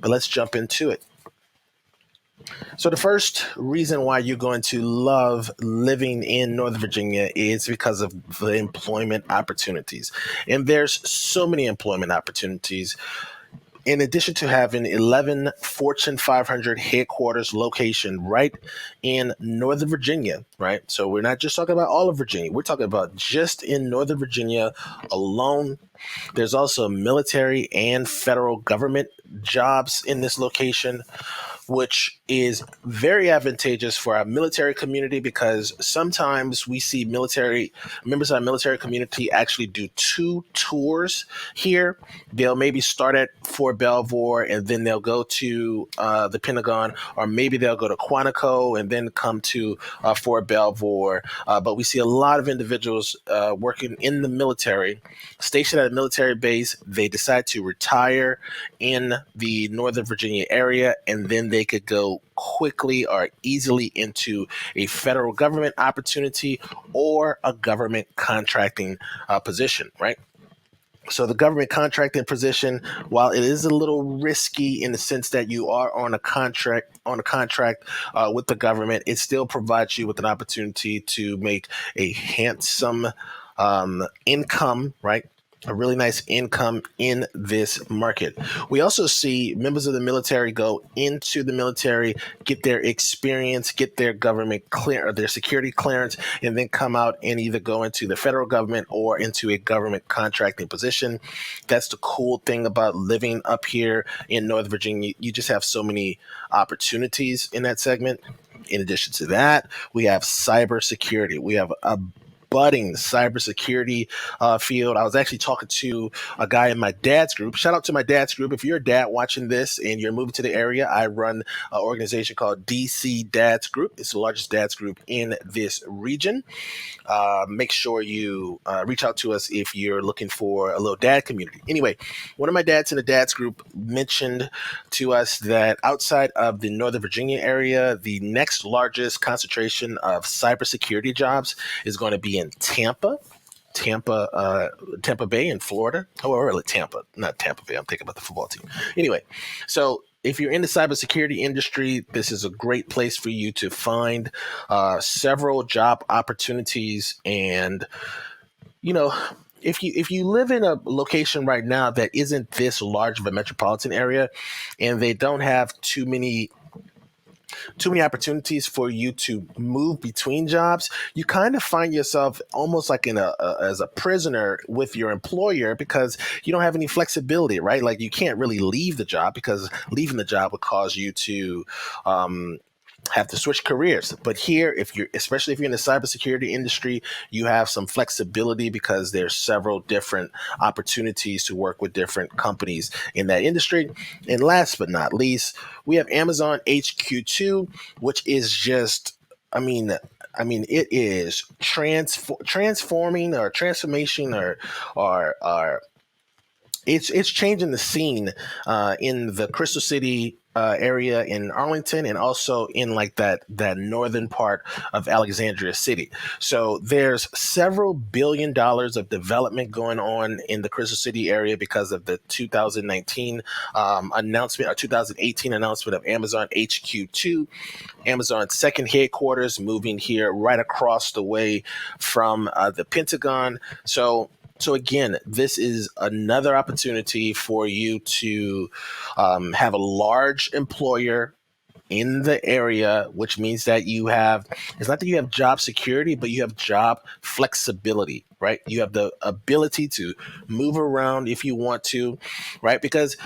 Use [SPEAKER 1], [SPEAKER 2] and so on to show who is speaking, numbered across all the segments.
[SPEAKER 1] but let's jump into it. So the first reason why you're going to love living in Northern Virginia is because of the employment opportunities. And there's so many employment opportunities. In addition to having 11 Fortune 500 headquarters location right in Northern Virginia, right? So we're not just talking about all of Virginia. We're talking about just in Northern Virginia alone. There's also military and federal government jobs in this location, which is very advantageous for our military community because sometimes we see military members of our military community actually do two tours here. They'll maybe start at Fort Belvoir and then they'll go to the Pentagon, or maybe they'll go to Quantico and then come to Fort Belvoir. But we see a lot of individuals working in the military, stationed at a military base. They decide to retire in the Northern Virginia area, and then they could go quickly or easily into a federal government opportunity or a government contracting position, right? So the government contracting position, while it is a little risky in the sense that you are on a contract with the government, it still provides you with an opportunity to make a handsome income, right? A really nice income in this market. We also see members of the military go into the military, get their experience, get their government clear, or their security clearance, and then come out and either go into the federal government or into a government contracting position. That's the cool thing about living up here in Northern Virginia. You just have so many opportunities in that segment. In addition to that, we have cybersecurity. We have a budding cybersecurity field. I was actually talking to a guy in my dad's group. Shout out to my dad's group. If you're a dad watching this and you're moving to the area, I run an organization called DC Dads Group. It's the largest dads group in this region. Make sure you reach out to us if you're looking for a little dad community. Anyway, one of my dads in the dads group mentioned to us that outside of the Northern Virginia area, the next largest concentration of cybersecurity jobs is going to be in Tampa, Tampa Bay in Florida. Oh, really, Tampa, not Tampa Bay. I'm thinking about the football team. Anyway, so if you're in the cybersecurity industry, this is a great place for you to find several job opportunities. And, you know, if you live in a location right now that isn't this large of a metropolitan area and they don't have too many opportunities for you to move between jobs, you kind of find yourself almost like as a prisoner with your employer because you don't have any flexibility, right? Like you can't really leave the job because leaving the job would cause you to have to switch careers. But here, especially if you're in the cybersecurity industry, you have some flexibility because there's several different opportunities to work with different companies in that industry. And last but not least, we have Amazon HQ2, which is just, it is transforming or transformation or it's changing the scene in the Crystal City area in Arlington and also in like that northern part of Alexandria City. So there's several $billion of development going on in the Crystal City area because of the 2019 announcement or 2018 announcement of Amazon HQ2, Amazon's second headquarters moving here right across the way from the Pentagon. So again, this is another opportunity for you to have a large employer in the area, which means that it's not that you have job security, but you have job flexibility, right? You have the ability to move around if you want to, right? Because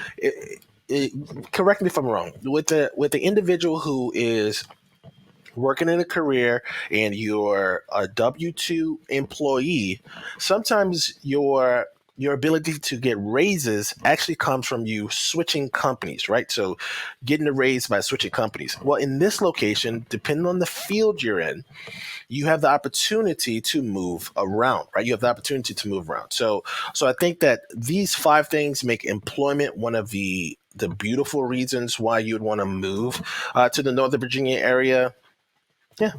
[SPEAKER 1] correct me if I'm wrong, with the individual who is working in a career and you're a W-2 employee, sometimes your ability to get raises actually comes from you switching companies, right? So getting a raise by switching companies. Well, in this location, depending on the field you're in, you have the opportunity to move around, right? You have the opportunity to move around. So I think that these 5 things make employment one of the beautiful reasons why you'd want to move to the Northern Virginia area. Yeah.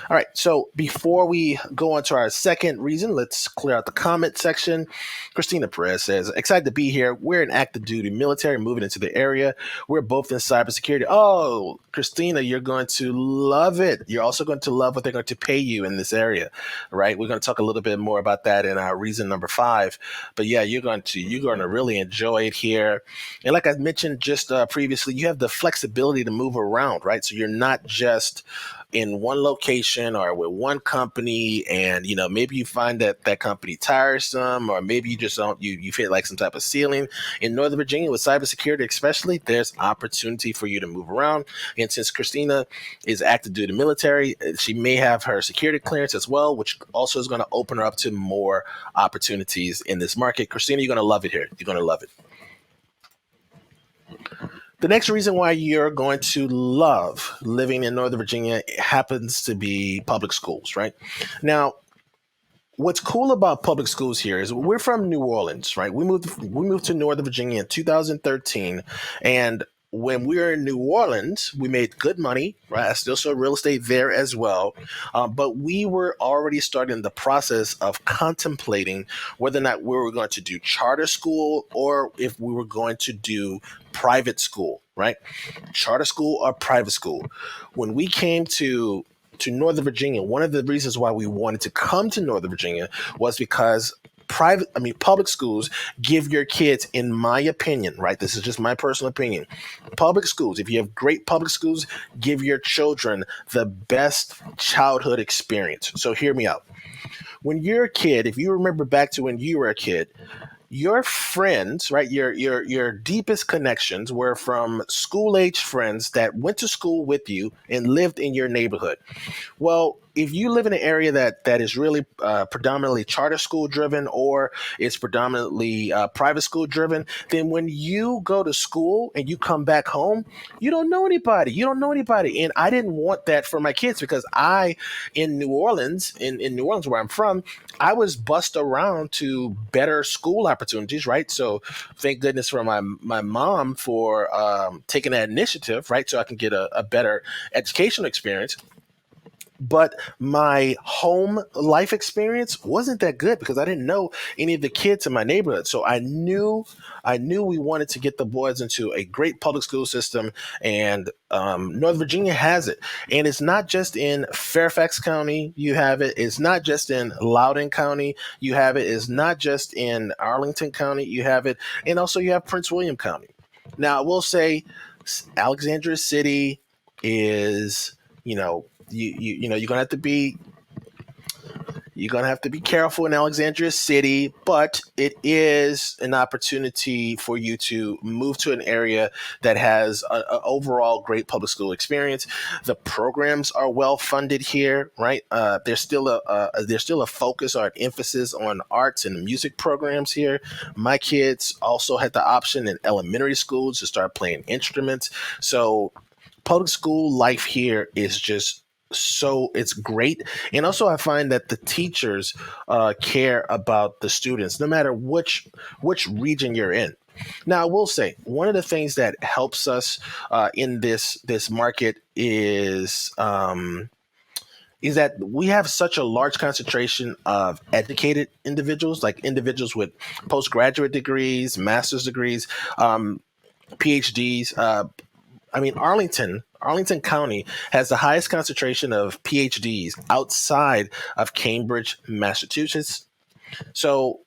[SPEAKER 1] All right. So before we go on to our second reason, let's clear out the comment section. Christina Perez says, excited to be here. We're an active duty military moving into the area. We're both in cybersecurity. Oh, Christina, you're going to love it. You're also going to love what they're going to pay you in this area, right? We're going to talk a little bit more about that in our reason number 5. But yeah, you're going to really enjoy it here. And like I mentioned just previously, you have the flexibility to move around, right? So you're not just in one location or with one company, and maybe you find that company tiresome, or maybe you just don't you feel like some type of ceiling. In Northern Virginia with cybersecurity especially, there's opportunity for you to move around. And since Christina is active duty military, she may have her security clearance as well, which also is going to open her up to more opportunities in this market. Christina, you're going to love it here. You're going to love it. The next reason why you're going to love living in Northern Virginia happens to be public schools, right? Now, what's cool about public schools here is we're from New Orleans, right? We moved to Northern Virginia in 2013, and when we were in New Orleans, we made good money, right? I still saw real estate there as well, but we were already starting the process of contemplating whether or not we were going to do charter school or if we were going to do private school, right? Charter school or private school. When we came to Northern Virginia, one of the reasons why we wanted to come to Northern Virginia was because public schools give your kids, in my opinion, right? This is just my personal opinion. Public schools, if you have great public schools, give your children the best childhood experience. So hear me out. When you're a kid, if you remember back to when you were a kid, your friends, right? Your deepest connections were from school age friends that went to school with you and lived in your neighborhood. Well, if you live in an area that is really predominantly charter school driven, or it's predominantly private school driven, then when you go to school and you come back home, you don't know anybody. You don't know anybody. And I didn't want that for my kids because in New Orleans, in New Orleans where I'm from, I was bussed around to better school opportunities, right? So thank goodness for my mom for taking that initiative, right? So I can get a better educational experience. But my home life experience wasn't that good because I didn't know any of the kids in my neighborhood. So I knew we wanted to get the boys into a great public school system, and Northern Virginia has it. And it's not just in Fairfax County you have it. It's not just in Loudoun County you have it. It's not just in Arlington County you have it. And also you have Prince William County. Now, I will say Alexandria City is, you're gonna have to be careful in Alexandria City, but it is an opportunity for you to move to an area that has an overall great public school experience. The programs are well funded here, right? There's still a focus or an emphasis on arts and music programs here. My kids also had the option in elementary schools to start playing instruments. So public school life here is just so it's great. And also I find that the teachers care about the students no matter which region you're in. Now, I will say one of the things that helps us in this market is that we have such a large concentration of educated individuals, like individuals with postgraduate degrees, master's degrees, PhDs. Arlington County has the highest concentration of PhDs outside of Cambridge, Massachusetts. So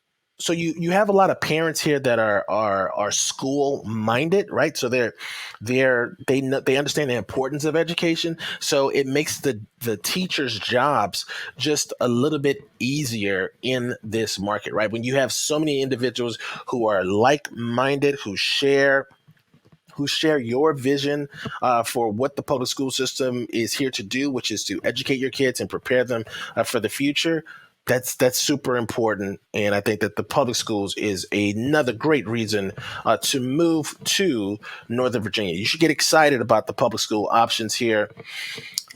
[SPEAKER 1] you have a lot of parents here that are school minded, right? So they understand the importance of education. So it makes the teachers' jobs just a little bit easier in this market, right? When you have so many individuals who are like minded, who share your vision for what the public school system is here to do, which is to educate your kids and prepare them for the future. That's super important, and I think that the public schools is another great reason to move to Northern Virginia. You should get excited about the public school options here.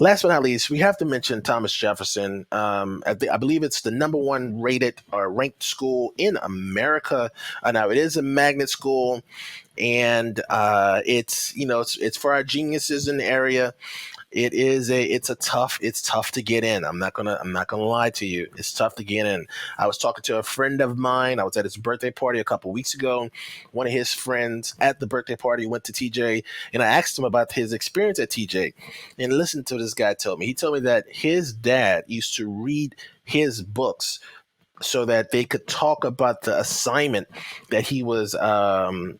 [SPEAKER 1] Last but not least, we have to mention Thomas Jefferson. I believe it's the number one rated or ranked school in America. Now, it is a magnet school, and it's for our geniuses in the area. It's tough to get in. I'm not gonna lie to you. It's tough to get in. I was talking to a friend of mine. I was at his birthday party a couple weeks ago. One of his friends at the birthday party went to TJ, and I asked him about his experience at TJ. And listen to what this guy told me. He told me that his dad used to read his books so that they could talk about the assignment that he was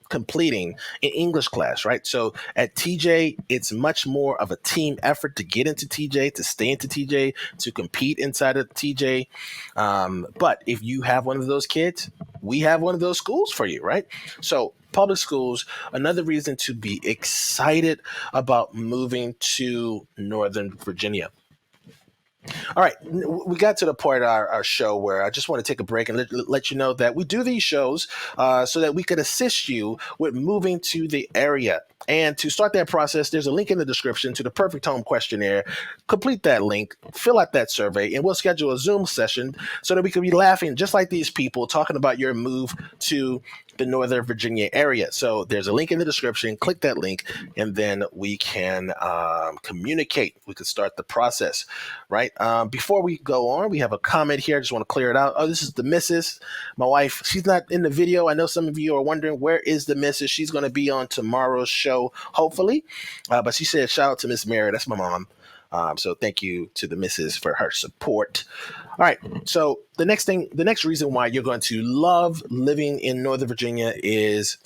[SPEAKER 1] completing in English class, right? So at TJ, it's much more of a team effort to get into TJ, to stay into TJ, to compete inside of TJ. But if you have one of those kids, we have one of those schools for you, right? So public schools, another reason to be excited about moving to Northern Virginia. All right, we got to the point of our show where I just want to take a break and let you know that we do these shows so that we could assist you with moving to the area. And to start that process, there's a link in the description to the Perfect Home Questionnaire. Complete that link, fill out that survey, and we'll schedule a Zoom session so that we can be laughing just like these people talking about your move to the Northern Virginia area. So there's a link in the description. Click that link, and then we can communicate. We can start the process, right? Before we go on, we have a comment here. I just want to clear it out. Oh, this is the missus, my wife. She's not in the video. I know some of you are wondering, where is the missus? She's going to be on tomorrow's show, hopefully. But she said, shout out to Miss Mary. That's my mom. So thank you to the missus for her support. All right. So the next reason why you're going to love living in Northern Virginia is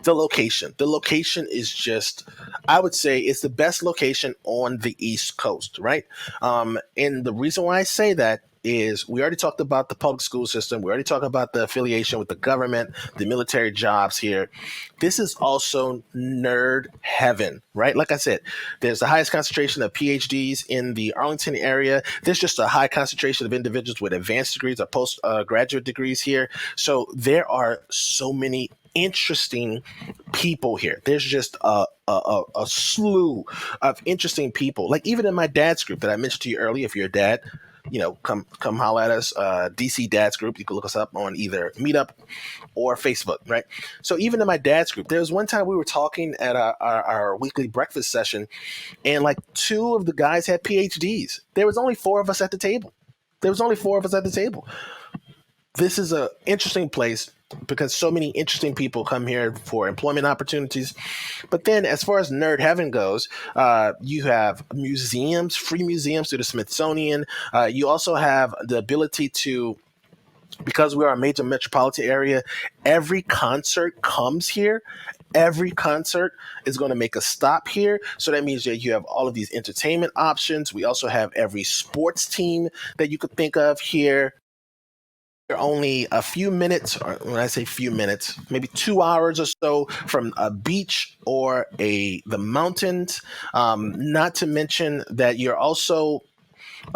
[SPEAKER 1] the location. The location is just, I would say, it's the best location on the East Coast, right? And the reason why I say that is we already talked about the public school system. We already talked about the affiliation with the government, the military jobs here. This is also nerd heaven, right? Like I said, there's the highest concentration of PhDs in the Arlington area. There's just a high concentration of individuals with advanced degrees or postgraduate degrees here. So there are so many interesting people here. There's just a slew of interesting people. Like even in my dad's group that I mentioned to you earlier, if you're a dad, come holler at us. DC Dads Group. You can look us up on either Meetup or Facebook, right? So even in my dad's group, there was one time we were talking at our weekly breakfast session, and like two of the guys had PhDs. There was only four of us at the table. This is an interesting place because so many interesting people come here for employment opportunities. But then as far as nerd heaven goes, you have museums, free museums through the Smithsonian. You also have the ability to, because we are a major metropolitan area, every concert comes here. Every concert is going to make a stop here. So that means that you have all of these entertainment options. We also have every sports team that you could think of here. Only a few minutes, or when I say few minutes, maybe 2 hours or so from a beach or the mountains. Not to mention that you're also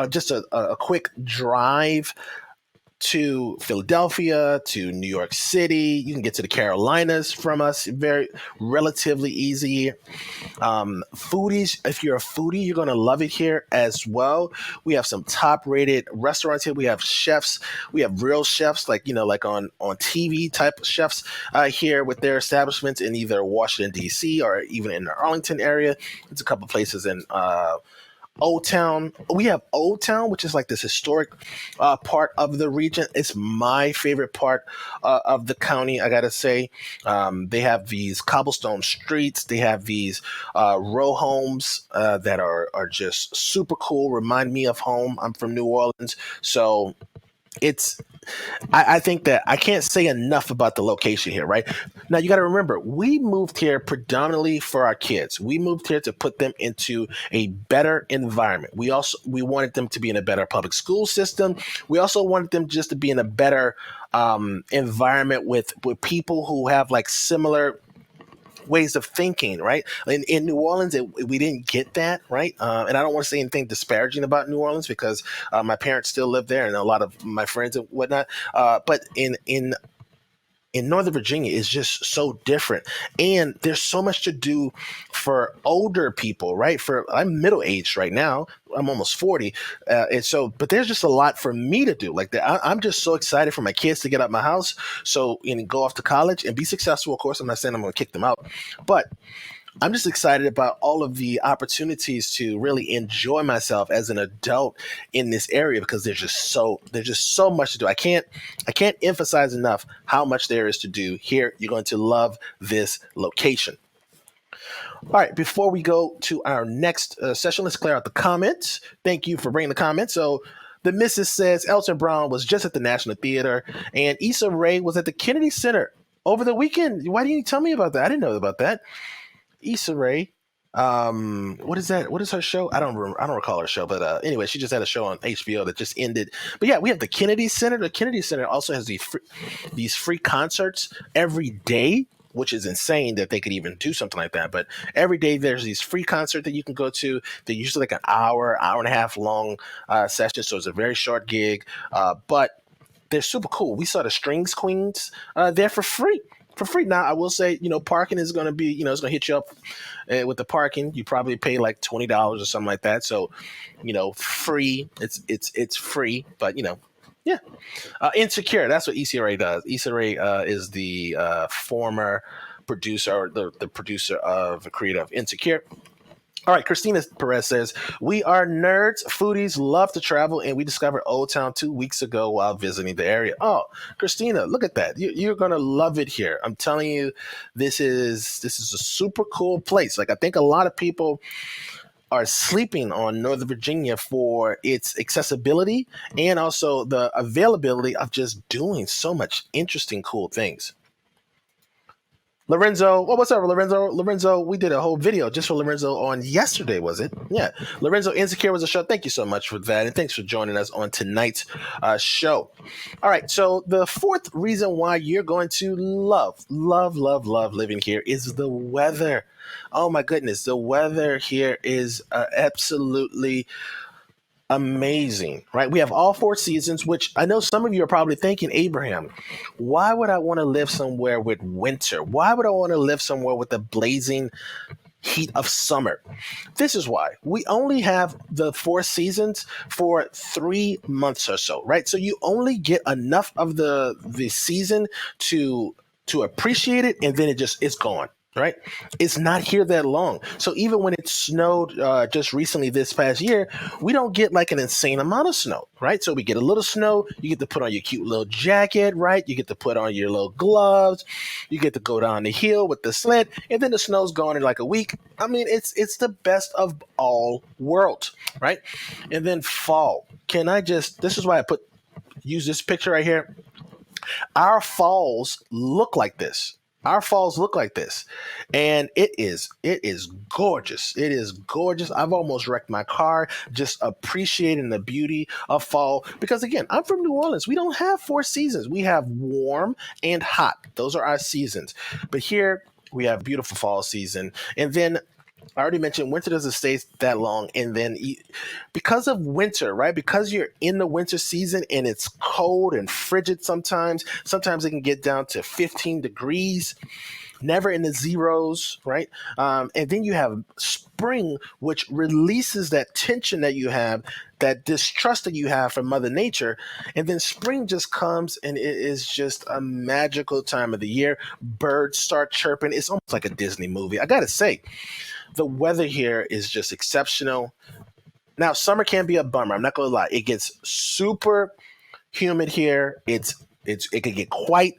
[SPEAKER 1] just a quick drive to Philadelphia, to New York City. You can get to the Carolinas from us very relatively easy. Foodies, if you're a foodie, you're going to love it here as well. We have some top rated restaurants here. We have chefs. We have real chefs, like on TV type of chefs here with their establishments in either Washington, D.C. or even in the Arlington area. There's a couple places in Old Town. We have Old Town, which is like this historic part of the region. It's my favorite part of the county, I gotta say. They have these cobblestone streets. They have these row homes that are just super cool. Remind me of home. I'm from New Orleans, so it's I think that I can't say enough about the location here, right? Now, you got to remember, we moved here predominantly for our kids. We moved here to put them into a better environment. We wanted them to be in a better public school system. We also wanted them just to be in a better environment with people who have like similar ways of thinking, right? In New Orleans, we didn't get that, right? And I don't want to say anything disparaging about New Orleans because my parents still live there and a lot of my friends and whatnot. But in Northern Virginia is just so different. And there's so much to do for older people, right? I'm middle-aged right now. I'm almost 40. But there's just a lot for me to do. Like that, I'm just so excited for my kids to get out my house and go off to college and be successful. Of course, I'm not saying I'm going to kick them out, but I'm just excited about all of the opportunities to really enjoy myself as an adult in this area because there's just so much to do. I can't emphasize enough how much there is to do here. You're going to love this location. All right, before we go to our next session, let's clear out the comments. Thank you for bringing the comments. So the Mrs. says Elton Brown was just at the National Theater and Issa Rae was at the Kennedy Center over the weekend. Why didn't you tell me about that? I didn't know about that. Issa Rae. What is that? What is her show? I don't recall her show, but anyway, she just had a show on HBO that just ended. But yeah, we have the Kennedy Center. The Kennedy Center also has these free concerts every day, which is insane that they could even do something like that. But every day there's these free concerts that you can go to. They're usually like an hour and a half long session, so it's a very short gig. But they're super cool. We saw the Strings Queens there for free. For free. Now, I will say, parking is going to be, it's going to hit you up with the parking. You probably pay like $20 or something like that. So, free. It's free, but yeah. Insecure. That's what Issa Rae does. Issa Rae is the former producer or the producer of the creator of Insecure. All right, Christina Perez says, we are nerds, foodies, love to travel, and we discovered Old Town 2 weeks ago while visiting the area. Oh, Christina, look at that. You're going to love it here. I'm telling you, this is a super cool place. Like, I think a lot of people are sleeping on Northern Virginia for its accessibility and also the availability of just doing so much interesting, cool things. Lorenzo, what's up, Lorenzo? Lorenzo, we did a whole video just for Lorenzo on yesterday, was it? Yeah. Lorenzo, Insecure was a show. Thank you so much for that. And thanks for joining us on tonight's show. All right. So the fourth reason why you're going to love living here is the weather. Oh, my goodness. The weather here is absolutely amazing, right? We have all four seasons, which I know some of you are probably thinking, Abraham, why would I want to live somewhere with winter? Why would I want to live somewhere with the blazing heat of summer? This is why. We only have the four seasons for 3 months or so, right? So you only get enough of the season to appreciate it, and then it's gone. Right? It's not here that long. So even when it snowed just recently this past year, we don't get like an insane amount of snow, right? So we get a little snow. You get to put on your cute little jacket, right? You get to put on your little gloves. You get to go down the hill with the sled, and then the snow's gone in like a week. I mean, it's the best of all worlds, right? And then fall. This is why use this picture right here. Our falls look like this. Our falls look like this, and it is gorgeous. It is gorgeous. I've almost wrecked my car just appreciating the beauty of fall because, again, I'm from New Orleans. We don't have four seasons. We have warm and hot. Those are our seasons. But here we have beautiful fall season, and then I already mentioned winter doesn't stay that long. And then because of winter, right? Because you're in the winter season and it's cold and frigid sometimes it can get down to 15 degrees, never in the zeros, right? And then you have spring, which releases that tension that you have, that distrust that you have from Mother Nature. And then spring just comes and it is just a magical time of the year. Birds start chirping. It's almost like a Disney movie. I got to say, the weather here is just exceptional. Now, summer can be a bummer. I'm not going to lie. It gets super humid here. It can get quite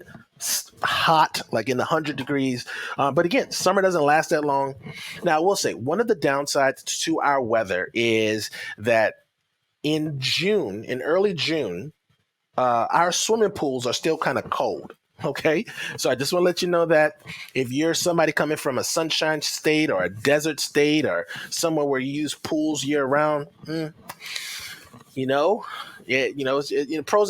[SPEAKER 1] hot, like in the 100 degrees. But again, summer doesn't last that long. Now, I will say one of the downsides to our weather is that in early June, our swimming pools are still kind of cold. Okay, so I just want to let you know that if you're somebody coming from a sunshine state or a desert state or somewhere where you use pools year round, pros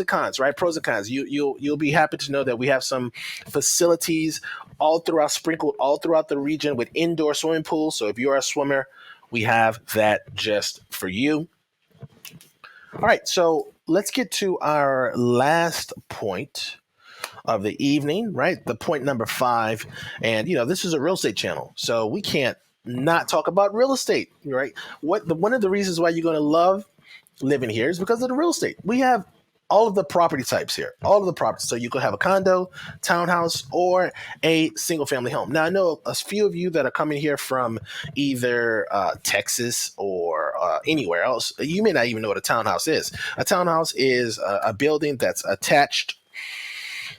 [SPEAKER 1] and cons, right? Pros and cons. You'll be happy to know that we have some facilities sprinkled all throughout the region with indoor swimming pools. So if you're a swimmer, we have that just for you. All right, so let's get to our last point of the evening, right? The point number 5. And, this is a real estate channel, so we can't not talk about real estate, right? One of the reasons why you're going to love living here is because of the real estate. We have all of the property types here, all of the properties. So you could have a condo, townhouse, or a single family home. Now, I know a few of you that are coming here from either Texas or anywhere else. You may not even know what a townhouse is. A townhouse is a building that's attached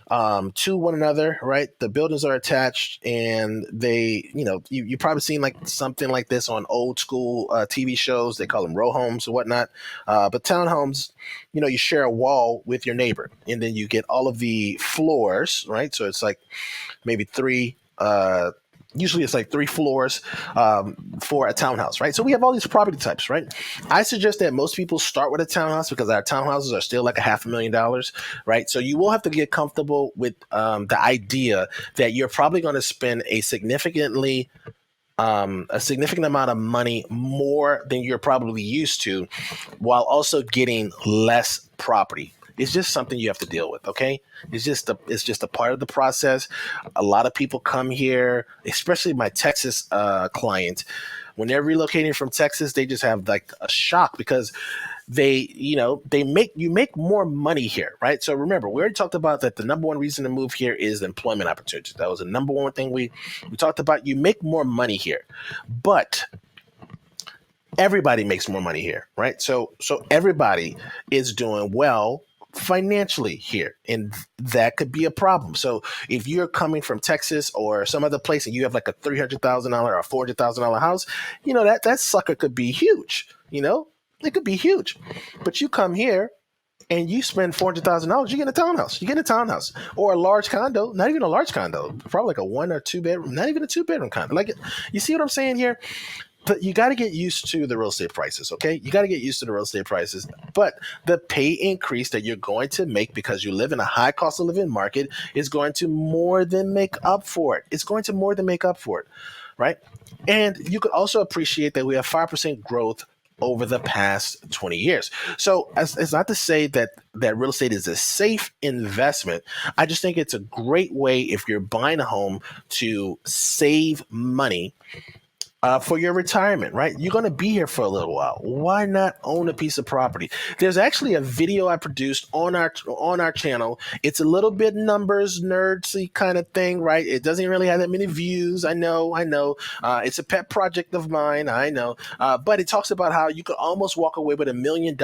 [SPEAKER 1] to one another, right? The buildings are attached, and they, you probably seen like something like this on old school TV shows. They call them row homes or whatnot. But townhomes, you share a wall with your neighbor, and then you get all of the floors, right? So it's like maybe three. Usually it's like three floors for a townhouse, right? So we have all these property types, right? I suggest that most people start with a townhouse because our townhouses are still like $500,000, right? So you will have to get comfortable with the idea that you're probably going to spend a significant amount of money more than you're probably used to, while also getting less property. It's just something you have to deal with, okay? It's just a part of the process. A lot of people come here, especially my Texas client. When they're relocating from Texas, they just have like a shock because you make more money here, right? So remember, we already talked about that the number one reason to move here is employment opportunities. That was the number one thing we talked about. You make more money here, but everybody makes more money here, right? So everybody is doing well financially here, and that could be a problem. So if you're coming from Texas or some other place and you have like a $300,000 or $400,000 house, that sucker could be huge. It could be huge. But you come here and you spend $400,000, you get a townhouse. You get a townhouse or a large condo, not even a large condo, probably like a 1 or 2 bedroom, not even a 2 bedroom condo. Like, you see what I'm saying here? But you got to get used to the real estate prices, okay? You got to get used to the real estate prices. But the pay increase that you're going to make because you live in a high cost of living market is going to more than make up for it. It's going to more than make up for it, right? And you could also appreciate that we have 5% growth over the past 20 years. So it's not to say that real estate is a safe investment. I just think it's a great way if you're buying a home to save money for your retirement, right? You're going to be here for a little while. Why not own a piece of property? There's actually a video I produced on our channel. It's a little bit numbers nerdsy kind of thing, right? It doesn't really have that many views. I know. It's a pet project of mine. I know. But it talks about how you could almost walk away with $1 million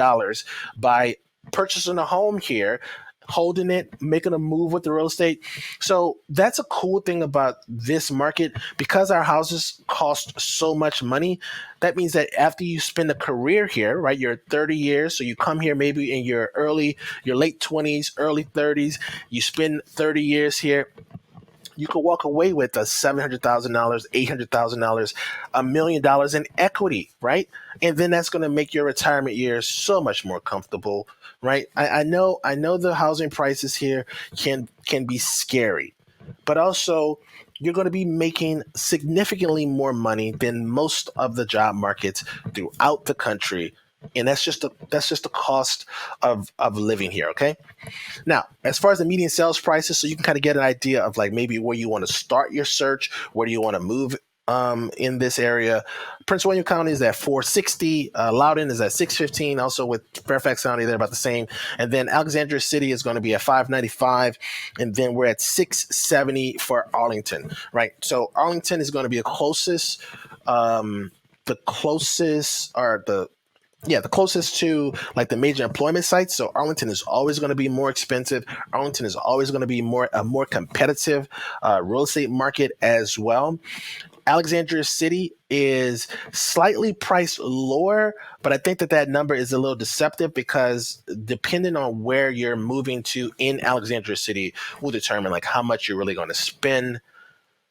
[SPEAKER 1] by purchasing a home here, holding it, making a move with the real estate. So that's a cool thing about this market. Because our houses cost so much money, that means that after you spend a career here, right, you're 30 years, so you come here maybe in your late 20s, early 30s, you spend 30 years here, you could walk away with a $700,000, $800,000, $1 million in equity, right? And then that's going to make your retirement years so much more comfortable, right? I know the housing prices here can be scary, but also you're going to be making significantly more money than most of the job markets throughout the country. And that's just the cost of living here, okay? Now, as far as the median sales prices, so you can kind of get an idea of like maybe where you want to start your search, where do you want to move in this area. Prince William County is at 460, Loudoun is at 615, also with Fairfax County, they're about the same. And then Alexandria City is going to be at 595, and then we're at 670 for Arlington, right? So Arlington is going to be the closest to like the major employment sites. So Arlington is always going to be more expensive. Arlington is always going to be a more competitive real estate market as well. Alexandria City is slightly priced lower, but I think that number is a little deceptive because depending on where you're moving to in Alexandria City will determine like how much you're really going to spend.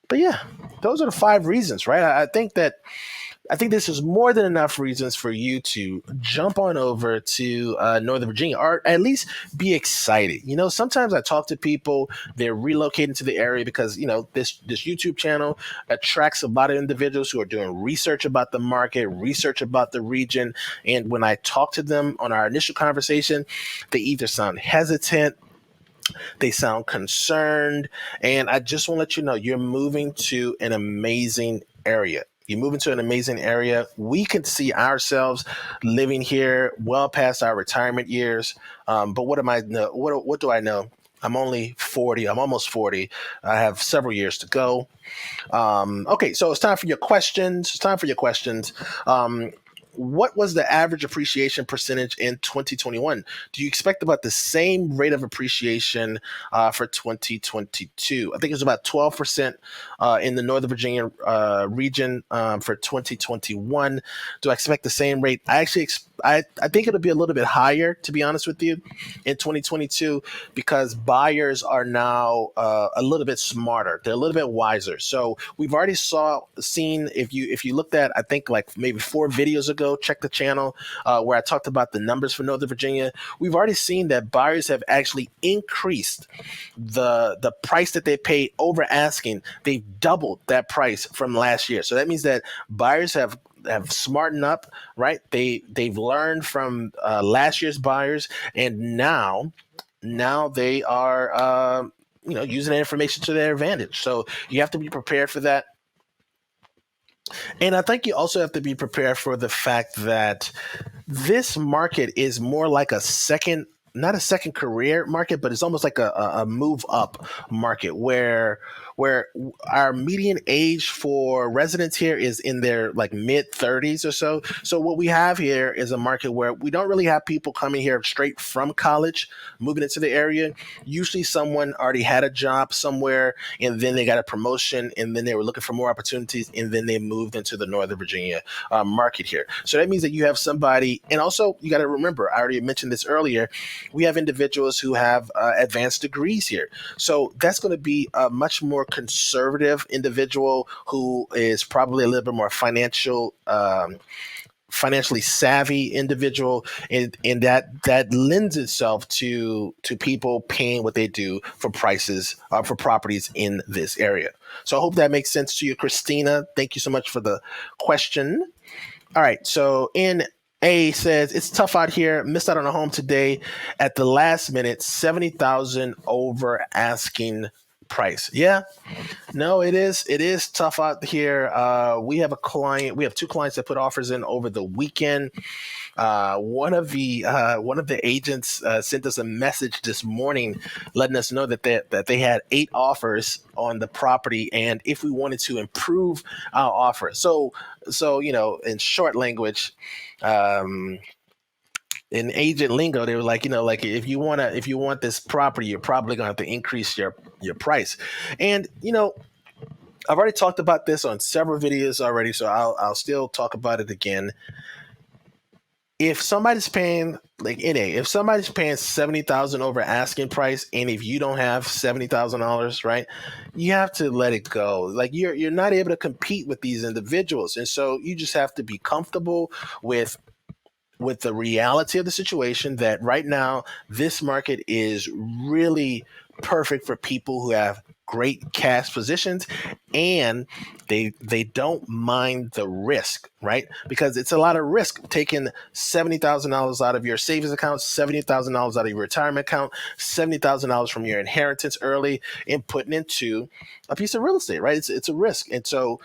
[SPEAKER 1] But yeah, those are the 5 reasons, right? I think this is more than enough reasons for you to jump on over to Northern Virginia, or at least be excited. Sometimes I talk to people, they're relocating to the area because, this YouTube channel attracts a lot of individuals who are doing research about the market, research about the region. And when I talk to them on our initial conversation, they either sound hesitant, they sound concerned. And I just want to let you know, you're moving to an amazing area. You move into an amazing area. We can see ourselves living here well past our retirement years. But what am I? What do I know? I'm only 40. I'm almost 40. I have several years to go. Okay, so it's time for your questions. It's time for your questions. Um, what was the average appreciation percentage in 2021? Do you expect about the same rate of appreciation for 2022? I think it was about 12% in the Northern Virginia region for 2021. Do I expect the same rate? I think it'll be a little bit higher, to be honest with you, in 2022 because buyers are now a little bit smarter. They're a little bit wiser. So we've already seen if you looked at I think like maybe 4 videos ago, check the channel where I talked about the numbers for Northern Virginia. We've already seen that buyers have actually increased the price that they pay over asking. They've doubled that price from last year. So that means that buyers have smartened up, right? They've learned from last year's buyers, and now they are using that information to their advantage. So you have to be prepared for that. And I think you also have to be prepared for the fact that this market is more like a second, not a second career market, but it's almost like a move up market where our median age for residents here is in their like mid 30s or so. So what we have here is a market where we don't really have people coming here straight from college, moving into the area. Usually someone already had a job somewhere and then they got a promotion and then they were looking for more opportunities and then they moved into the Northern Virginia market here. So that means that you have somebody, and also you got to remember, I already mentioned this earlier, we have individuals who have advanced degrees here. So that's going to be a much more conservative individual who is probably a little bit more financially savvy individual, and that lends itself to people paying what they do for prices for properties in this area. So I hope that makes sense to you, Christina. Thank you so much for the question. All right, so in A says it's tough out here. Missed out on a home today at the last minute. 70,000 over asking price. Yeah, no, it is. It is tough out here. We have a client. We have 2 clients that put offers in over the weekend. One of the agents sent us a message this morning, letting us know that they had 8 offers on the property, and if we wanted to improve our offer. So in short language. In agent lingo, they were like, like if you want this property, you're probably gonna have to increase your price. And I've already talked about this on several videos already, so I'll still talk about it again. If somebody's paying if somebody's paying 70,000 over asking price, and if you don't have $70,000, right, you have to let it go. Like you're not able to compete with these individuals, and so you just have to be comfortable with the reality of the situation that right now this market is really perfect for people who have great cash positions, and they don't mind the risk, right? Because it's a lot of risk taking $70,000 out of your savings account, $70,000 out of your retirement account, $70,000 from your inheritance early, and putting into a piece of real estate, right? It's a risk, and so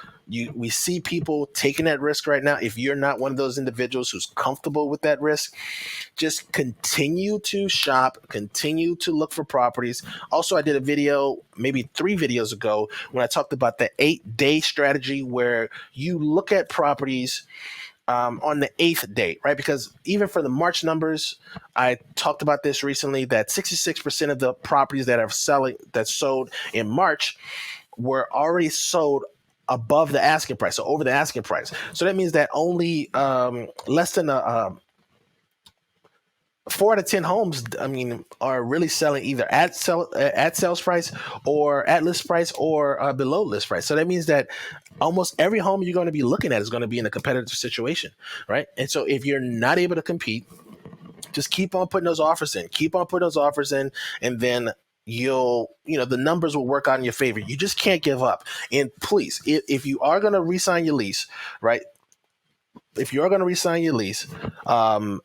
[SPEAKER 1] we see people taking that risk right now. If you're not one of those individuals who's comfortable with that risk, just continue to shop, continue to look for properties. Also, I did a video maybe 3 videos ago when I talked about the 8-day strategy, where you look at properties on the 8th day, right? Because even for the March numbers, I talked about this recently, that 66% of the properties that sold in March were already sold above the asking price, so over the asking price. So that means that only less than 4 out of 10 homes, are really selling either at sales price or at list price or below list price. So that means that almost every home you're going to be looking at is going to be in a competitive situation, right? And so if you're not able to compete, just keep on putting those offers in, and then the numbers will work out in your favor. You just can't give up. And please, if you are going to re-sign your lease, right, if you're going to resign your lease,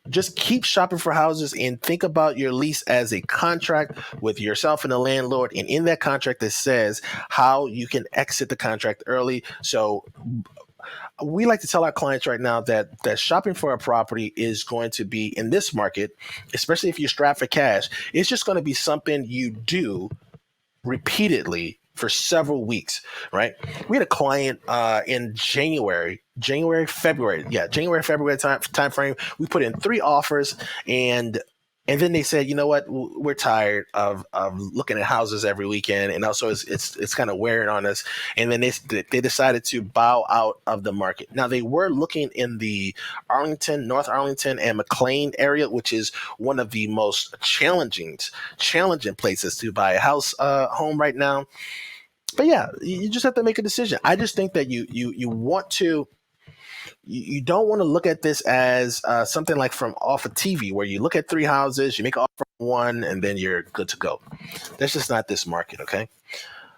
[SPEAKER 1] just keep shopping for houses and think about your lease as a contract with yourself and the landlord. And in that contract, it says how you can exit the contract early. So we like to tell our clients right now that shopping for a property is going to be, in this market, especially if you're strapped for cash, it's just going to be something you do repeatedly for several weeks, right? We had a client in January, February time frame. We put in 3 offers, and then they said, you know what, we're tired of looking at houses every weekend, and also it's kind of wearing on us. And then they decided to bow out of the market. Now they were looking in the North Arlington and McLean area, which is one of the most challenging places to buy a home right now. But yeah, you just have to make a decision. I just think that you want to. You don't want to look at this as something like from off of TV, where you look at 3 houses, you make an offer on one, and then you're good to go. That's just not this market, okay?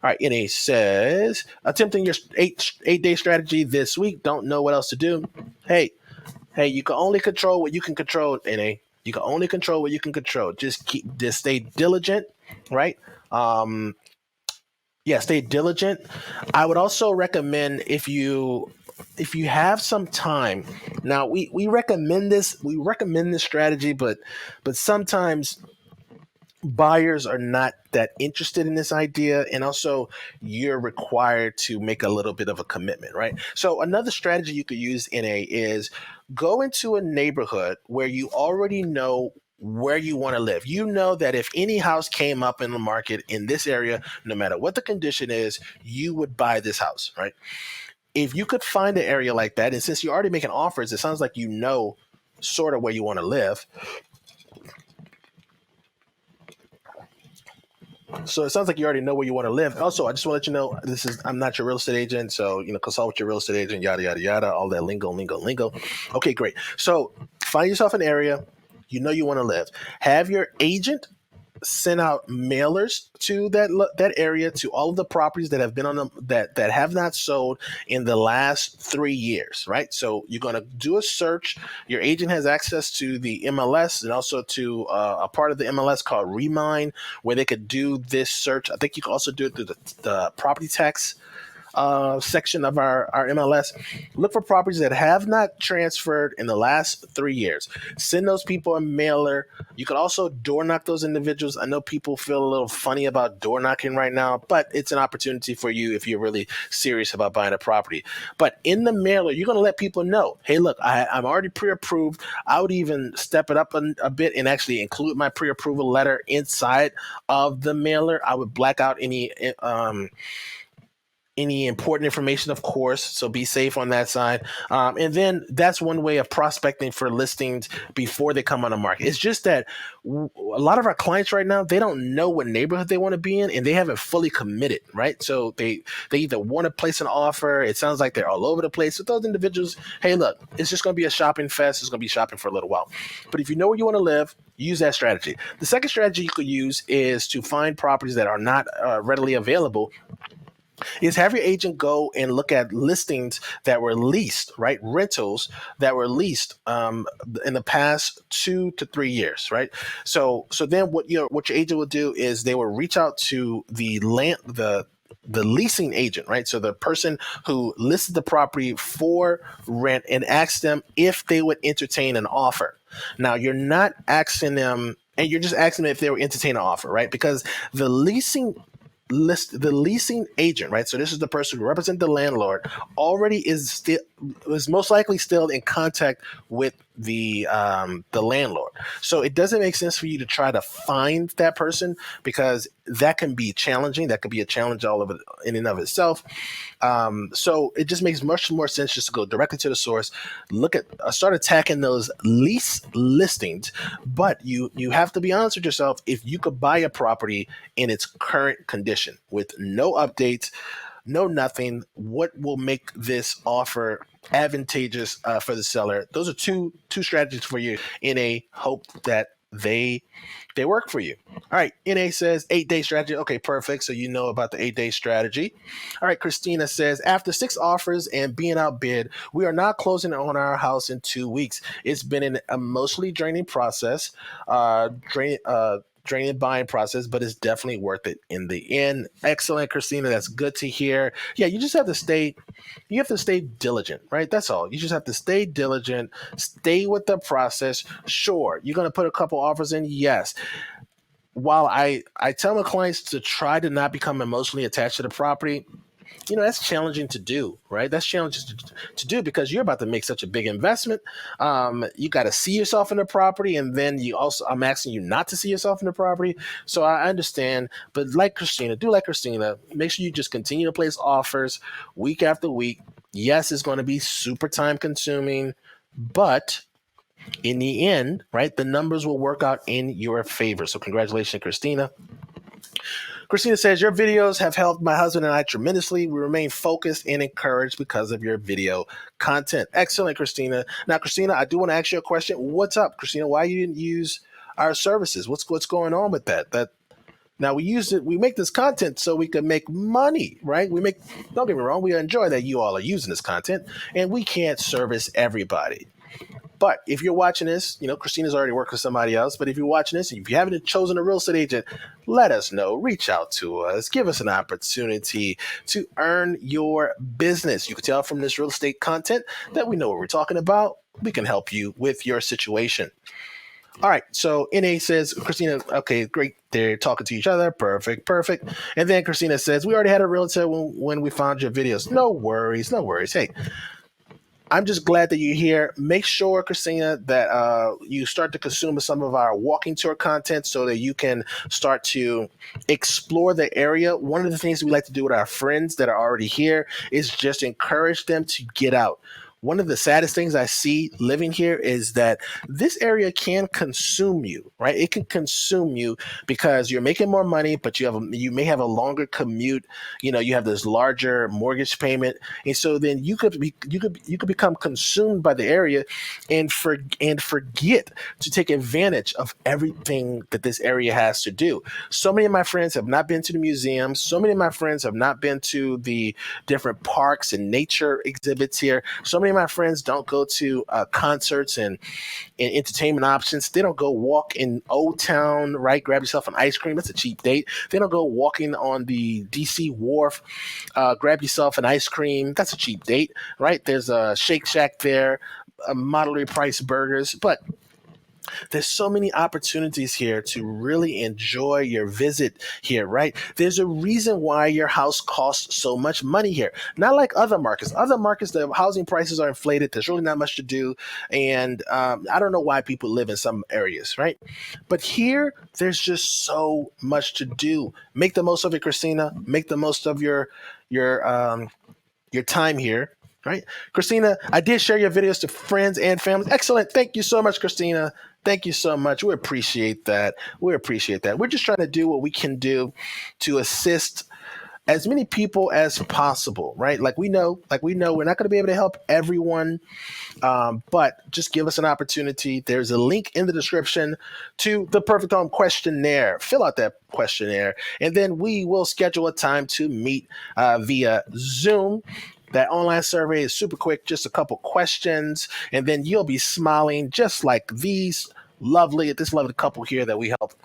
[SPEAKER 1] All right, NA says, attempting your 8-day strategy this week. Don't know what else to do. Hey, you can only control what you can control, NA. You can only control what you can control. Just stay diligent, right? Stay diligent. I would also recommend, if you have some time. Now we recommend this strategy, but sometimes buyers are not that interested in this idea, and also you're required to make a little bit of a commitment, right? So another strategy you could use, NA, is go into a neighborhood where you already know where you want to live. You know that if any house came up in the market in this area, no matter what the condition is, you would buy this house, right? If you could find an area like that, and since you're already making offers, it sounds like you know sort of where you want to live. So it sounds like you already know where you want to live. Also, I just want to let you know, I'm not your real estate agent, so consult with your real estate agent, yada yada yada, all that lingo. Okay, great. So find yourself an area you know you want to live. Have your agent send out mailers to that area, to all of the properties that have been on them that have not sold in the last 3 years, right? So you're going to do a search. Your agent has access to the MLS and also to a part of the MLS called Remine, where they could do this search. I think you can also do it through the property tax section of our MLS. Look for properties that have not transferred in the last 3 years. Send those people a mailer. You can also door knock those individuals. I know people feel a little funny about door knocking right now, but it's an opportunity for you if you're really serious about buying a property. But in the mailer, you're going to let people know, hey, look, I'm already pre-approved. I would even step it up a bit and actually include my pre-approval letter inside of the mailer. I would black out any important information, of course, so be safe on that side. And then that's one way of prospecting for listings before they come on the market. It's just that a lot of our clients right now, they don't know what neighborhood they want to be in, and they haven't fully committed, right? So they either want to place an offer. It sounds like they're all over the place. With those individuals, hey, look, it's just going to be a shopping fest. It's going to be shopping for a little while. But if you know where you want to live, use that strategy. The second strategy you could use is to find properties that are not readily available, is have your agent go and look at listings that were leased, right? Rentals that were leased in the past 2 to 3 years, right? So then what your agent will do is they will reach out to the leasing agent, right? So the person who listed the property for rent, and ask them if they would entertain an offer. Now, you're not asking them, and you're just asking them if they would entertain an offer, right? Because the leasing agent, right? So this is the person who represents the landlord, already is most likely still in contact with the landlord. So it doesn't make sense for you to try to find that person, because that can be challenging. That could be a challenge all of it in and of itself. So it just makes much more sense just to go directly to the source, start attacking those lease listings. But you have to be honest with yourself. If you could buy a property in its current condition with no updates, no nothing, what will make this offer advantageous for the seller? Those are two strategies for you, in a hope that they work for you. All right, NA says 8-day strategy. Okay, perfect. So you know about the 8-day strategy. All right, Christina says after 6 offers and being outbid, we are not closing on our house in 2 weeks. It's been an emotionally draining process, draining buying process, but it's definitely worth it in the end. Excellent, Christina. That's good to hear. Yeah, you have to stay diligent, right? That's all. You just have to stay diligent, stay with the process. Sure, you're going to put a couple offers in. Yes. While I tell my clients to try to not become emotionally attached to the property, that's challenging to do, right? That's challenging to do because you're about to make such a big investment. You got to see yourself in the property, and then I'm asking you not to see yourself in the property. So I understand, but like Christina, make sure you just continue to place offers week after week. Yes, it's going to be super time consuming, but in the end, right, the numbers will work out in your favor. So congratulations, Christina. Christina says, your videos have helped my husband and I tremendously. We remain focused and encouraged because of your video content. Excellent, Christina. Now, Christina, I do want to ask you a question. What's up, Christina? Why you didn't use our services? What's going on with that? Now we make this content so we can make money, right? Don't get me wrong, we enjoy that you all are using this content, and we can't service everybody. But if you're watching this, Christina's already worked with somebody else. But if you're watching this, and if you haven't chosen a real estate agent, let us know. Reach out to us. Give us an opportunity to earn your business. You can tell from this real estate content that we know what we're talking about. We can help you with your situation. All right. So NA says, Christina, okay, great. They're talking to each other. Perfect. And then Christina says, we already had a realtor when we found your videos. No worries. Hey, I'm just glad that you're here. Make sure, Christina, that you start to consume some of our walking tour content so that you can start to explore the area. One of the things we like to do with our friends that are already here is just encourage them to get out. One of the saddest things I see living here is that this area can consume you, right? It can consume you because you're making more money, but you may have a longer commute. You have this larger mortgage payment, and so then you could become consumed by the area, and forget to take advantage of everything that this area has to do. So many of my friends have not been to the museums. So many of my friends have not been to the different parks and nature exhibits here. So many of my friends don't go to concerts and entertainment options. They don't go walk in Old Town, right? Grab yourself an ice cream. That's a cheap date. They don't go walking on the DC Wharf. Grab yourself an ice cream. That's a cheap date, right? There's a Shake Shack there, moderately priced burgers, but there's so many opportunities here to really enjoy your visit here, right? There's a reason why your house costs so much money here. Not like other markets. Other markets, the housing prices are inflated. There's really not much to do. And I don't know why people live in some areas, right? But here, there's just so much to do. Make the most of it, Christina. Make the most of your time here. Right, Christina, I did share your videos to friends and families. Excellent. Thank you so much, Christina. Thank you so much. We appreciate that. We're just trying to do what we can do to assist as many people as possible, right? Like we know we're not going to be able to help everyone, but just give us an opportunity. There's a link in the description to the Perfect Home questionnaire. Fill out that questionnaire, and then we will schedule a time to meet via Zoom. That online survey is super quick, just a couple questions, and then you'll be smiling just like this lovely couple here that we helped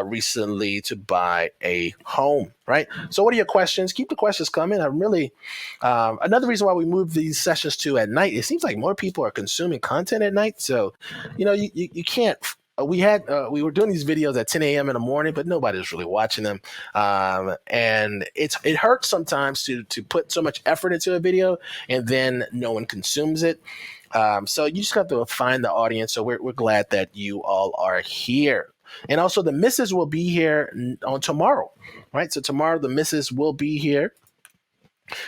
[SPEAKER 1] recently to buy a home, right? So what are your questions? Keep the questions coming. I'm really, another reason why we moved these sessions to at night, it seems like more people are consuming content at night. So, you can't, we were doing these videos at 10 a.m. in the morning, but nobody's really watching them. And it hurts sometimes to put so much effort into a video and then no one consumes it. So you just have to find the audience. So we're glad that you all are here. And also the missus will be here on tomorrow, right? So tomorrow the missus will be here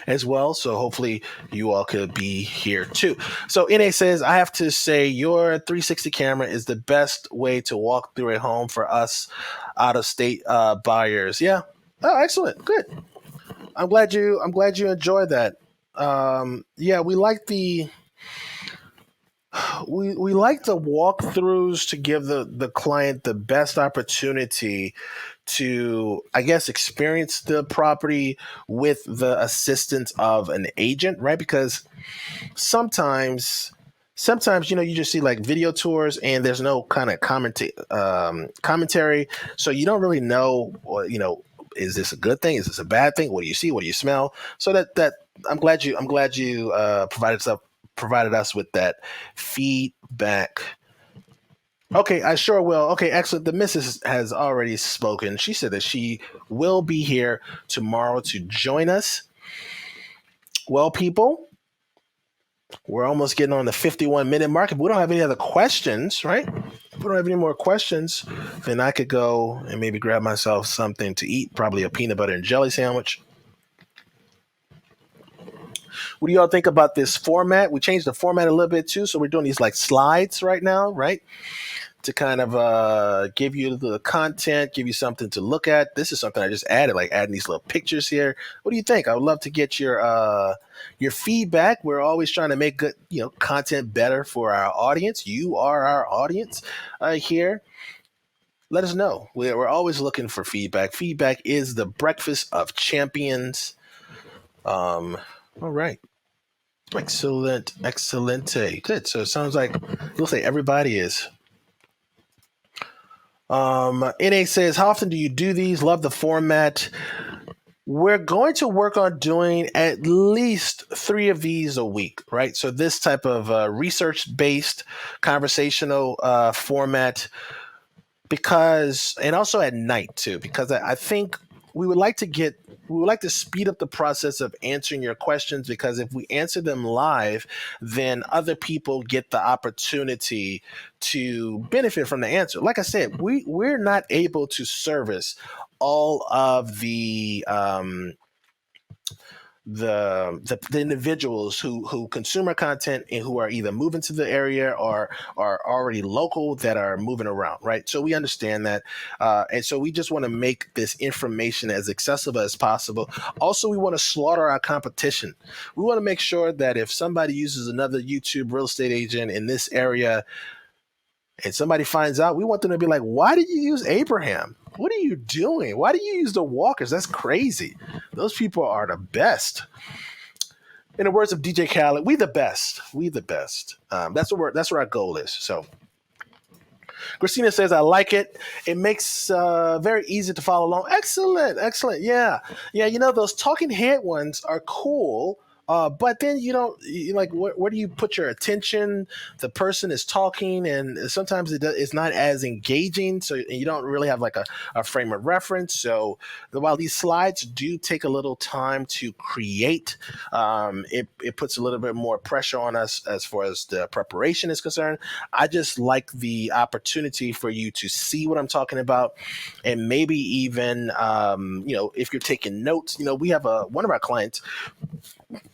[SPEAKER 1] as well. So hopefully you all could be here too. So NA says, I have to say your 360 camera is the best way to walk through a home for us out of state buyers. Yeah. Oh, excellent. Good. I'm glad you enjoyed that. Yeah, we like we like the walkthroughs to give the client the best opportunity to, I guess, experience the property with the assistance of an agent, right? Because sometimes you just see like video tours and there's no kind of commentary, so you don't really know, is this a good thing, is this a bad thing, what do you see, what do you smell? So that I'm glad you provided us with that feedback. Okay, I sure will. Okay, excellent. The missus has already spoken. She said that she will be here tomorrow to join us. Well, people, we're almost getting on the 51-minute mark. If we don't have any other questions, right? If we don't have any more questions, then I could go and maybe grab myself something to eat, probably a peanut butter and jelly sandwich. What do y'all think about this format? We changed the format a little bit too, so we're doing these like slides right now, right? To kind of give you the content, give you something to look at. This is something I just added, like adding these little pictures here. What do you think? I would love to get your feedback. We're always trying to make good, content better for our audience. You are our audience here. Let us know. We're always looking for feedback. Feedback is the breakfast of champions. All right. Excellent. Excellente. Good. So it sounds like you'll say everybody is. NA says, how often do you do these? Love the format. We're going to work on doing at least 3 of these a week, right? So this type of research-based conversational format, and also at night too, because I think we would like to speed up the process of answering your questions, because if we answer them live, then other people get the opportunity to benefit from the answer. Like I said, we're not able to service all of the individuals who consume our content and who are either moving to the area or are already local that are moving around, right? So we understand that, and so we just want to make this information as accessible as possible. Also, we want to slaughter our competition. We want to make sure that if somebody uses another YouTube real estate agent in this area and somebody finds out, we want them to be like, why did you use Abraham? What are you doing? Why do you use the Walkers? That's crazy. Those people are the best. In the words of DJ Khaled, we the best. We the best. That's what our goal is. So Christina says, I like it. It makes very easy to follow along. Excellent. Excellent. Yeah. Yeah. Those talking head ones are cool. But then where do you put your attention? The person is talking, and sometimes it's not as engaging, so you don't really have like a frame of reference. So while these slides do take a little time to create, it puts a little bit more pressure on us as far as the preparation is concerned. I just like the opportunity for you to see what I'm talking about, and maybe even if you're taking notes. We have one of our clients.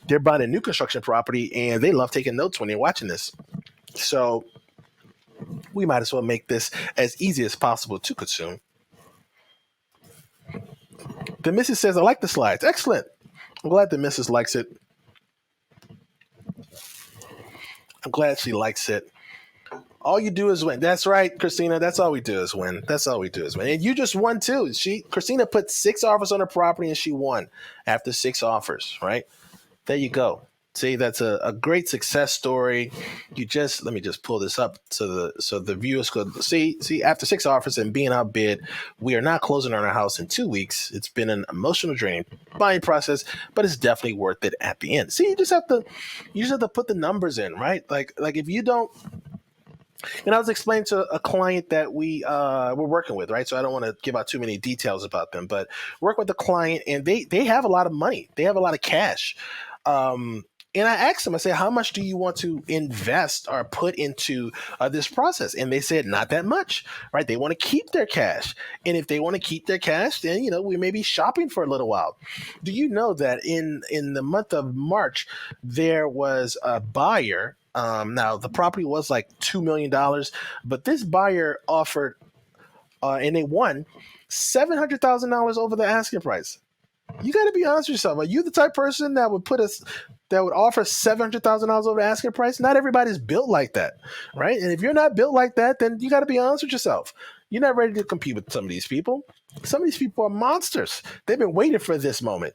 [SPEAKER 1] They're buying a new construction property and they love taking notes when they're watching this. So we might as well make this as easy as possible to consume. The missus says, I like the slides. Excellent. I'm glad the missus likes it. I'm glad she likes it. All you do is win. That's right, Christina. That's all we do is win. And you just won too. Christina put 6 offers on her property and she won after 6 offers, right? There you go. See, that's a great success story. Let me just pull this up so the viewers could see. After 6 offers and being outbid, we are not closing on our house in 2 weeks. It's been an emotional draining buying process, but it's definitely worth it at the end. See, you just have to put the numbers in, right? Like if you don't. And I was explaining to a client that we're working with, right? So I don't want to give out too many details about them, but work with the client, and they have a lot of money. They have a lot of cash. And I asked them, I said, how much do you want to invest or put into this process? And they said, not that much, right? They want to keep their cash. And if they want to keep their cash, then, we may be shopping for a little while. Do you know that in the month of March, there was a buyer. Now, the property was like $2 million, but this buyer offered, and they won $700,000 over the asking price. You got to be honest with yourself. Are you the type of person that would put that would offer $700,000 over the asking price. Not everybody's built like that, right? And if you're not built like that, then you got to be honest with yourself. You're not ready to compete with some of these people. Some of these people are monsters. They've been waiting for this moment.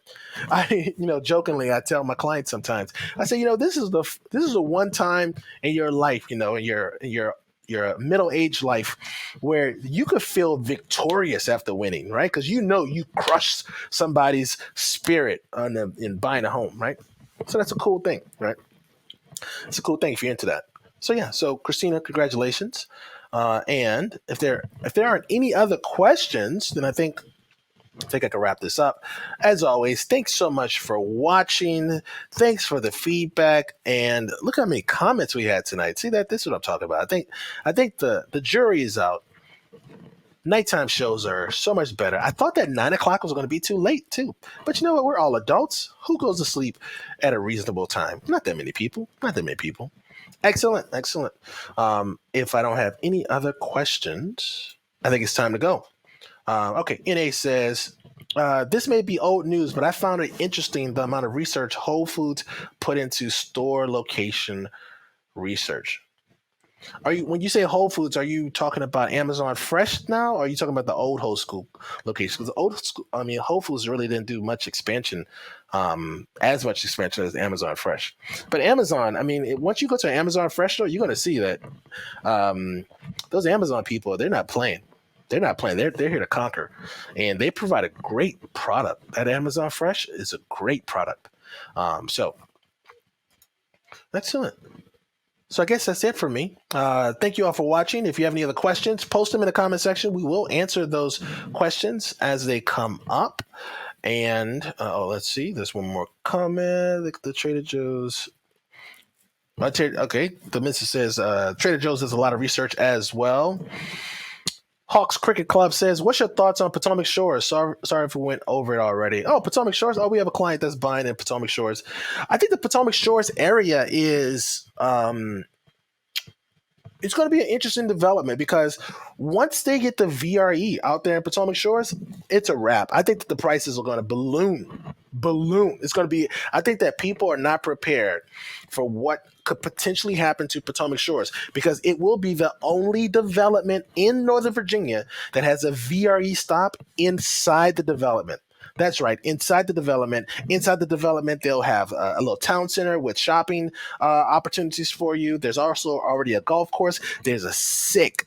[SPEAKER 1] Jokingly, I tell my clients sometimes, I say, this is the one time in your life, in your middle-aged life where you could feel victorious after winning, right? Because you crushed somebody's spirit in buying a home, right? So that's a cool thing, right? It's a cool thing if you're into that. So yeah, so Christina, congratulations. And if there aren't any other questions, then I think I can wrap this up. As always, thanks so much for watching. Thanks for the feedback. And look how many comments we had tonight. See that? This is what I'm talking about. I think the jury is out. Nighttime shows are so much better. I thought that 9 o'clock was going to be too late too. But you know what? We're all adults. Who goes to sleep at a reasonable time? Not that many people. Not that many people. Excellent. Excellent. If I don't have any other questions, I think it's time to go. Okay, NA says, this may be old news, but I found it interesting the amount of research Whole Foods put into store location research. When you say Whole Foods, are you talking about Amazon Fresh now, or are you talking about the old Whole School location? Because Whole Foods really didn't do much expansion, as much expansion as Amazon Fresh. But Amazon, once you go to an Amazon Fresh store, you're going to see that those Amazon people, they're not playing. They're not playing. They're here to conquer, and they provide a great product. That Amazon Fresh is a great product. So excellent. So I guess that's it for me. Thank you all for watching. If you have any other questions, post them in the comment section. We will answer those questions as they come up. And let's see. There's one more comment. The Trader Joe's. Okay, the minister says Trader Joe's does a lot of research as well. Hawks Cricket Club says, what's your thoughts on Potomac Shores? Sorry if we went over it already. Oh, Potomac Shores. Oh, we have a client that's buying in Potomac Shores. I think the Potomac Shores area is it's going to be an interesting development because once they get the VRE out there in Potomac Shores, it's a wrap. I think that the prices are going to balloon. It's going to be, I think that people are not prepared for what could potentially happen to Potomac Shores because it will be the only development in Northern Virginia that has a VRE stop inside the development. That's right. Inside the development, they'll have a little town center with shopping opportunities for you. There's also already a golf course. There's a sick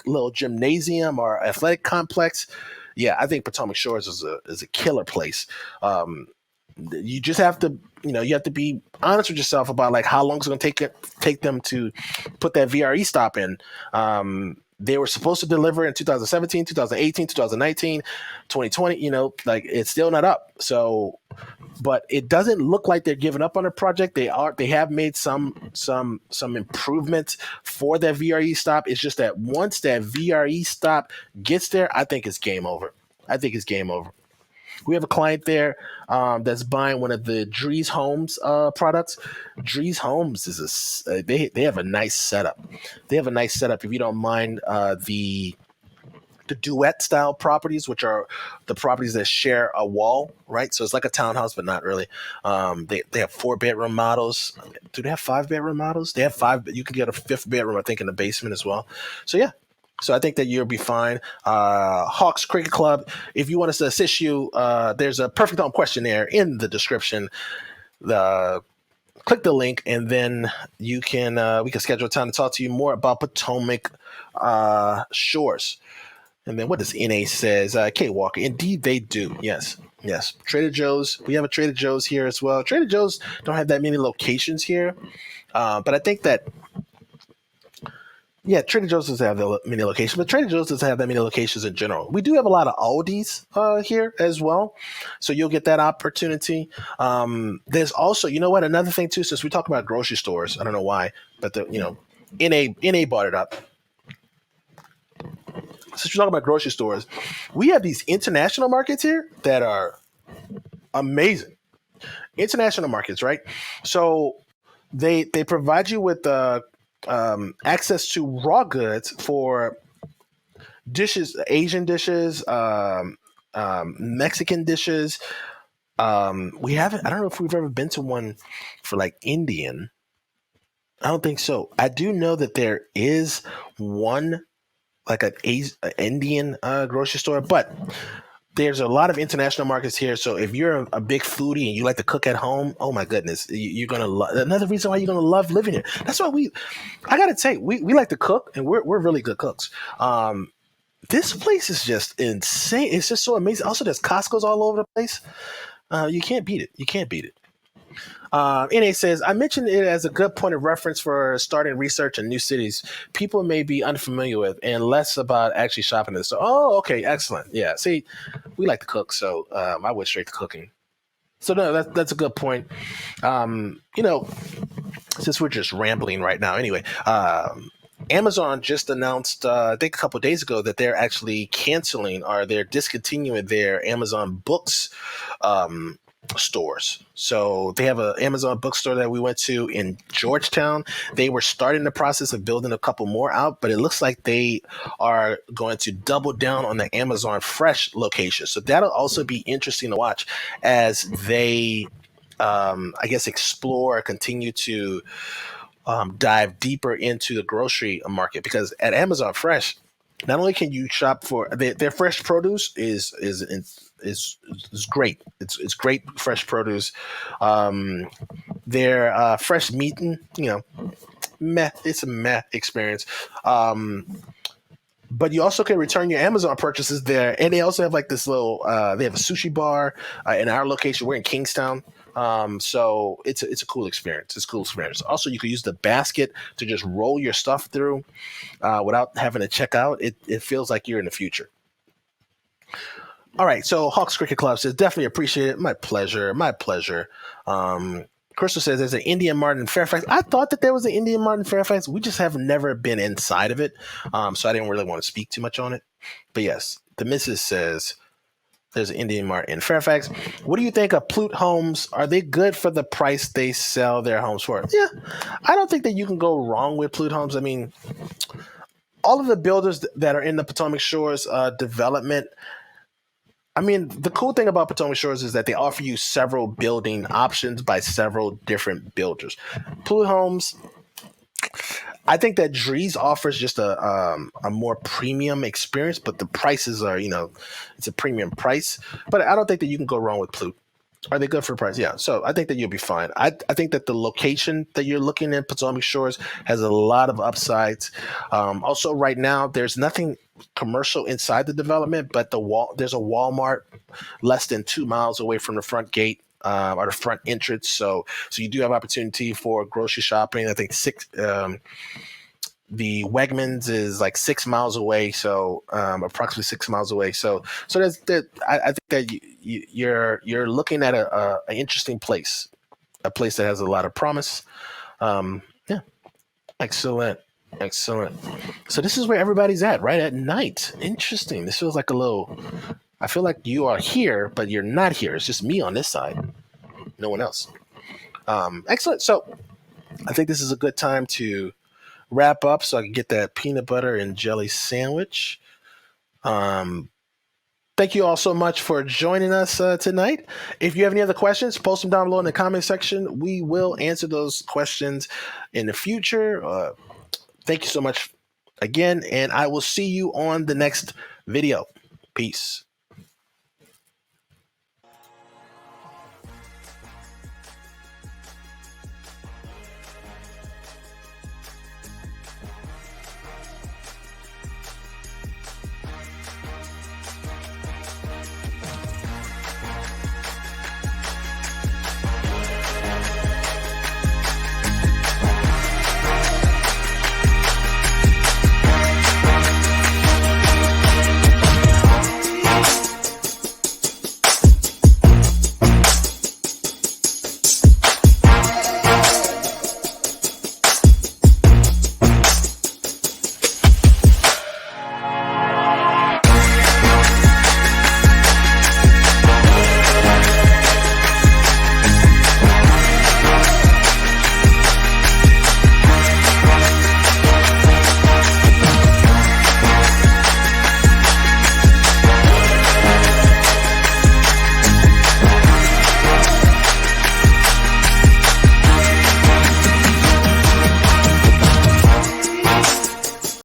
[SPEAKER 1] little gymnasium or athletic complex. Yeah, I think Potomac Shores is a killer place. You just have to, you have to be honest with yourself about like how long it's going to take them to put that VRE stop in. They were supposed to deliver in 2017, 2018, 2019, 2020, like it's still not up. So, but it doesn't look like they're giving up on the project. They have made some improvements for that VRE stop. It's just that once that VRE stop gets there, I think it's game over. We have a client there that's buying one of the Drees Homes products. Drees Homes is they have a nice setup. If you don't mind the duet style properties, which are the properties that share a wall, right? So it's like a townhouse, but not really. They have 4-bedroom models. Do they have 5-bedroom models? They have 5. You can get a 5th bedroom, I think, in the basement as well. So yeah. So I think that you'll be fine. Hawks Cricket Club, if you want us to assist you, there's a perfect home questionnaire in the description. Click the link, and then you can we can schedule a time to talk to you more about Potomac Shores. And then what does NA says? Kate Walker, indeed they do. Yes. Trader Joe's. We have a Trader Joe's here as well. Trader Joe's don't have that many locations here, but I think that. Yeah, Trader Joe's doesn't have that many locations, but Trader Joe's doesn't have that many locations in general. We do have a lot of Aldi's here as well, so you'll get that opportunity. There's also, another thing too, since we talk about grocery stores, I don't know why, but NA brought it up. Since we're talking about grocery stores, we have these international markets here that are amazing. International markets, right? So they provide you with access to raw goods for dishes, Asian dishes, Mexican dishes, We haven't. I don't know if we've ever been to one for like Indian. I don't think so. I do know that there is one like an Indian grocery store, but there's a lot of international markets here. So if you're a big foodie and you like to cook at home, oh my goodness, you're gonna love. Another reason why you're gonna love living here. That's why I gotta say, we like to cook, and we're really good cooks. This place is just insane. It's just so amazing. Also, there's Costco's all over the place. You can't beat it. You can't beat it. NA says, I mentioned it as a good point of reference for starting research in new cities people may be unfamiliar with and less about actually shopping in the store. Oh, okay. Excellent. Yeah. See, we like to cook, so I went straight to cooking. So no, that's a good point. You know, since we're just rambling right now, anyway, Amazon just announced, I think a couple of days ago, that they're actually canceling or they're discontinuing their Amazon Books stores. So they have an Amazon bookstore that we went to in Georgetown. They were starting the process of building a couple more out, but it looks like they are going to double down on the Amazon Fresh location. So that'll also be interesting to watch as they, I guess, explore, continue to dive deeper into the grocery market, because at Amazon Fresh, not only can you shop for their fresh produce is great. It's great fresh produce. Their fresh meat, meh. It's a meh experience. But you also can return your Amazon purchases there, and they also have like this little. They have a sushi bar in our location. We're in Kingstowne. So it's a cool experience. It's a cool experience. Also, you can use the basket to just roll your stuff through without having to check out. It feels like you're in the future. All right. So Hawks Cricket Club says, definitely appreciate it. My pleasure. My pleasure. Crystal says there's an Indian Mart in Fairfax. I thought that there was an Indian Mart in Fairfax. We just have never been inside of it. So I didn't really want to speak too much on it. But yes, the missus says there's an Indian Mart in Fairfax. What do you think of Plute Homes? Are they good for the price they sell their homes for? Yeah, I don't think that you can go wrong with Plute Homes. I mean, all of the builders that are in the Potomac Shores development, I mean, the cool thing about Potomac Shores is that they offer you several building options by several different builders. Plute Homes, I think that Drees offers just a more premium experience, but the prices are, it's a premium price. But I don't think that you can go wrong with Plute. Are they good for the price? Yeah. So I think that you'll be fine. I think that the location that you're looking at, Potomac Shores, has a lot of upsides. Also, right now, there's nothing commercial inside the development, but there's a Walmart less than 2 miles away from the front gate. Or the front entrance, so you do have opportunity for grocery shopping. I think the Wegmans is like 6 miles away, so approximately 6 miles away. So I think that you're looking at an interesting place, a place that has a lot of promise. Yeah, excellent. Excellent. So this is where everybody's at, right at night. Interesting. This feels like a little. I feel like you are here, but you're not here. It's just me on this side, no one else. Excellent. So I think this is a good time to wrap up so I can get that peanut butter and jelly sandwich. Thank you all so much for joining us tonight. If you have any other questions, post them down below in the comment section. We will answer those questions in the future. Thank you so much again, and I will see you on the next video. Peace.